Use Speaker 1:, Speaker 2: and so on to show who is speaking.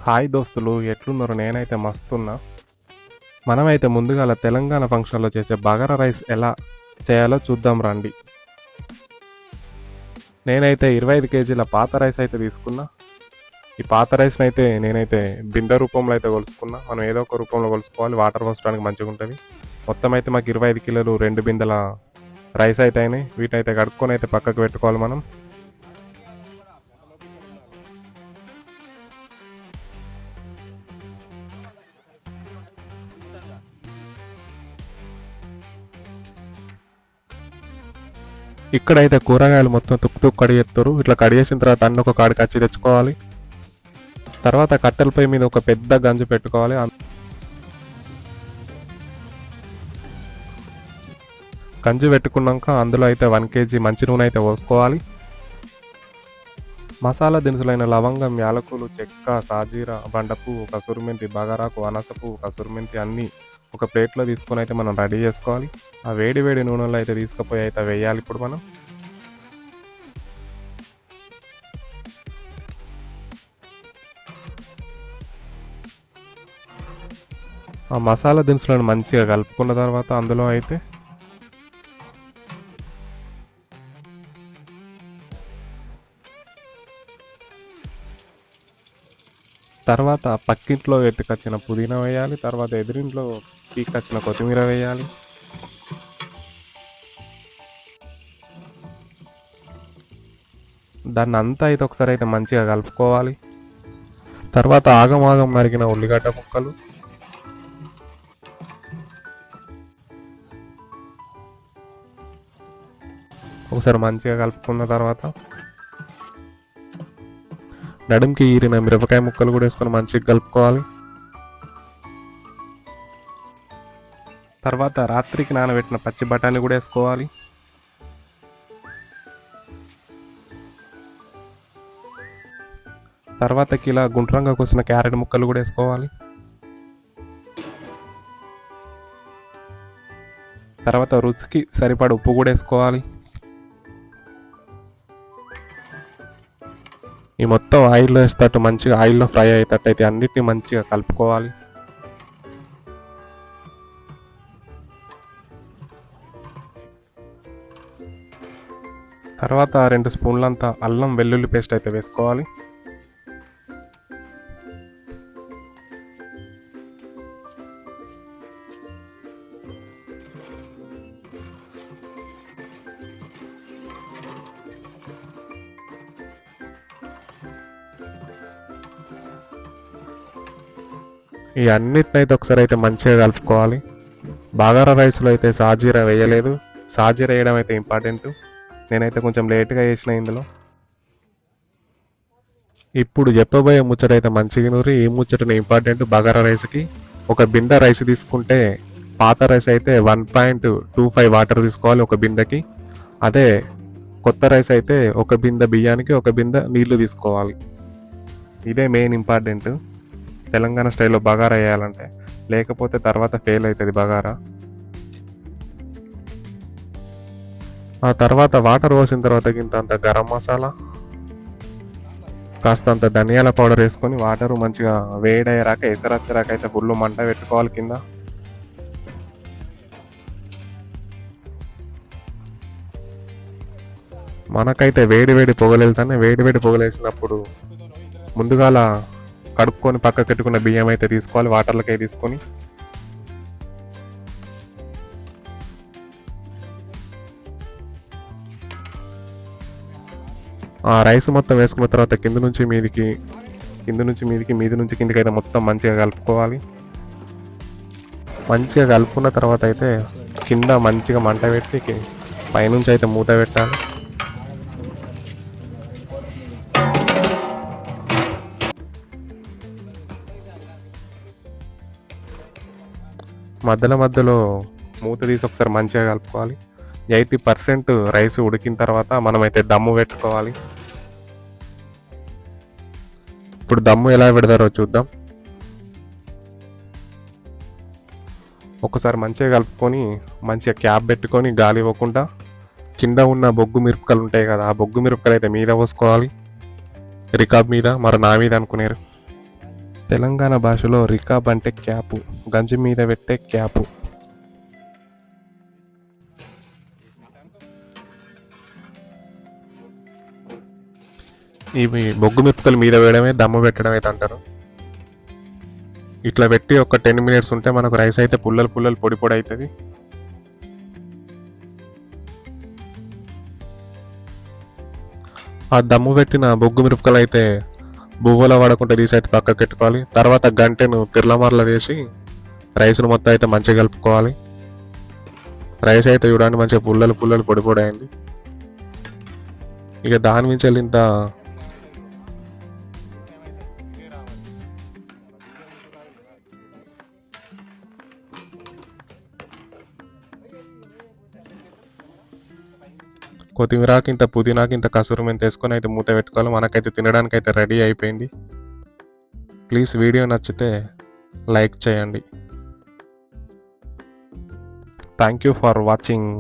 Speaker 1: Hi దోస్తులు, ఎట్లున్నారు? నేనైతే మస్తున్నా. మనమైతే ముందుగాల తెలంగాణ ఫంక్షన్లో చేసే బగారా రైస్ ఎలా చేయాలో చూద్దాం రండి. నేనైతే 25 కేజీల పాత రైస్ అయితే తీసుకున్నా. ఈ పాత రైస్ని అయితే నేనైతే బిందె రూపంలో అయితే కొలుసుకున్నా. మనం ఏదో ఒక రూపంలో కొలుసుకోవాలి, వాటర్ పోసడానికి మంచిగా ఉంటుంది. మొత్తం అయితే మాకు 25 కిలోలు 2 బిందెల రైస్ అయితే అయినాయి. వీటైతే కడుక్కొని అయితే పక్కకు పెట్టుకోవాలి మనం. ఇక్కడైతే కూరగాయలు మొత్తం తుక్కు కడిగేస్తారు. ఇట్లా కడిగేసిన తర్వాత అన్ని ఒక కాడికి వచ్చి తెచ్చుకోవాలి. తర్వాత కట్టెల పొయ్యి మీద ఒక పెద్ద గంజు పెట్టుకోవాలి. గంజు పెట్టుకున్నాక అందులో అయితే 1 కేజీ మంచి నూనె అయితే పోసుకోవాలి. మసాలా దినుసులైన లవంగం, యాలకులు, చెక్క, సాజీర, బండపువ్వు, కసూరిమెంతి, బగారాకు, అనసపువ్వు, కసూరిమెంతి అన్నీ ఒక ప్లేట్లో తీసుకొని అయితే మనం రెడీ చేసుకోవాలి. ఆ వేడి వేడి నూనెలో అయితే తీసుకుపోయి అయితే వేయాలి. ఇప్పుడు మనం ఆ మసాలా దినుసులను మంచిగా కలుపుకున్న తర్వాత అందులో అయితే తర్వాత పక్కింట్లో ఎత్తుకొచ్చిన పుదీనా వేయాలి. తర్వాత ఎదురింట్లో పీకొచ్చిన కొత్తిమీర వేయాలి. దాన్ని అంతా అయితే ఒకసారి అయితే మంచిగా కలుపుకోవాలి. తర్వాత ఆగం నరిగిన ఉల్లిగడ్డ ముక్కలు, ఒకసారి మంచిగా కలుపుకున్న తర్వాత నడుంకి ఈరిన మిరపకాయ ముక్కలు కూడా వేసుకొని మంచిగా కలుపుకోవాలి. తర్వాత రాత్రికి నానబెట్టిన పచ్చి బఠానీ కూడా వేసుకోవాలి. తర్వాత కిలా గుండ్రంగా కోసిన క్యారెట్ ముక్కలు కూడా వేసుకోవాలి. తర్వాత రుచికి సరిపడ ఉప్పు కూడా వేసుకోవాలి. ఈ మొత్తం ఆయిల్లో వేసేటట్టు మంచిగా ఆయిల్లో ఫ్రై అయ్యేటట్టు అయితే అన్నిటిని మంచిగా కలుపుకోవాలి. తర్వాత 2 స్పూన్లంతా అల్లం వెల్లుల్లి పేస్ట్ అయితే వేసుకోవాలి. ఈ అన్నిటిని అయితే ఒకసారి అయితే మంచిగా కలుపుకోవాలి. బగారా రైస్లో అయితే సాజీరా వేయలేదు. సాజీరా వేయడం అయితే ఇంపార్టెంట్. నేనైతే కొంచెం లేట్గా చేసిన ఇందులో. ఇప్పుడు చెప్పబోయే ముచ్చట అయితే మంచిగా నూరి. ఈ ముచ్చటని ఇంపార్టెంట్. బగారా రైస్కి ఒక బిందె రైస్ తీసుకుంటే పాత రైస్ అయితే 1.25 వాటర్ తీసుకోవాలి ఒక బిందెకి. అదే కొత్త రైస్ అయితే ఒక బిందె బియ్యానికి ఒక బిందె నీళ్లు తీసుకోవాలి. ఇదే మెయిన్ ఇంపార్టెంట్ తెలంగాణ స్టైల్లో బగారా వేయాలంటే, లేకపోతే తర్వాత ఫెయిల్ అవుతుంది బగారా. ఆ తర్వాత వాటర్ పోసిన తర్వాత ఇంత గరం మసాలా, కాస్తంత ధనియాల పౌడర్ వేసుకొని వాటర్ మంచిగా వేడయ్యాక ఎసరచ్చరాక అయితే ఫుల్ మంట పెట్టుకోవాలి కింద. మనకైతే వేడి పొగలేళ్తానే వేడి పొగలేసినప్పుడు ముందుగాల కడుక్కొని పక్కకు పెట్టుకున్న బియ్యం అయితే తీసుకోవాలి. వాటర్లకై తీసుకొని ఆ రైస్ మొత్తం వేసుకున్న తర్వాత కింద నుంచి మీదికి మీది నుంచి కిందికి అయితే మొత్తం మంచిగా కలుపుకోవాలి. మంచిగా కలుపుకున్న తర్వాత అయితే కింద మంచిగా మంట పెట్టి పైనుంచి అయితే మూత పెట్టాలి. మధ్యలో మూత తీసి ఒకసారి మంచిగా కలుపుకోవాలి. 80% రైస్ ఉడికిన తర్వాత మనమైతే దమ్ము పెట్టుకోవాలి. ఇప్పుడు దమ్ము ఎలా పెడతారో చూద్దాం. ఒకసారి మంచిగా కలుపుకొని మంచిగా క్యాప్ పెట్టుకొని గాలి ఇవ్వకుండా కింద ఉన్న బొగ్గు మిరపకాయలు ఉంటాయి కదా, ఆ బొగ్గు మిరపకాయలు అయితే మీద పోసుకోవాలి. రికాబ్ మీద, మరి నా మీద అనుకునేరు. తెలంగాణ భాషలో రికాబ్ అంటే క్యాపు, గంజి మీద పెట్టే క్యాపు. ఇవి బొగ్గు మిరపకలు మీద వేయడమే దమ్ము పెట్టడం అయితే అంటారు. ఇట్లా పెట్టి ఒక 10 మినిట్స్ ఉంటే మనకు రైస్ అయితే పుల్లలు పుల్లలు పొడి పొడి అవుతుంది. ఆ దమ్ము పెట్టిన బొగ్గు మిరపకలు అయితే బువ్వలో వాడకుండా తీసి అయితే పక్కకు పెట్టుకోవాలి. తర్వాత గంటెను పిర్లమర్ల వేసి రైస్ను మొత్తం అయితే మంచిగా కలుపుకోవాలి. రైస్ అయితే చూడండి మంచిగా పుల్లలు పుల్లలు పొడి పొడి అయింది. ఇక దాని నుంచి వెళ్ళి ఇంత కొత్తిమీరాకి ఇంత పుదీనాకి ఇంత కసూరి మెంతి వేసుకొని అయితే మూత పెట్టుకోవాలి. మనకైతే తినడానికి అయితే రెడీ అయిపోయింది. ప్లీజ్ వీడియో నచ్చితే లైక్ చేయండి. Thank you for watching.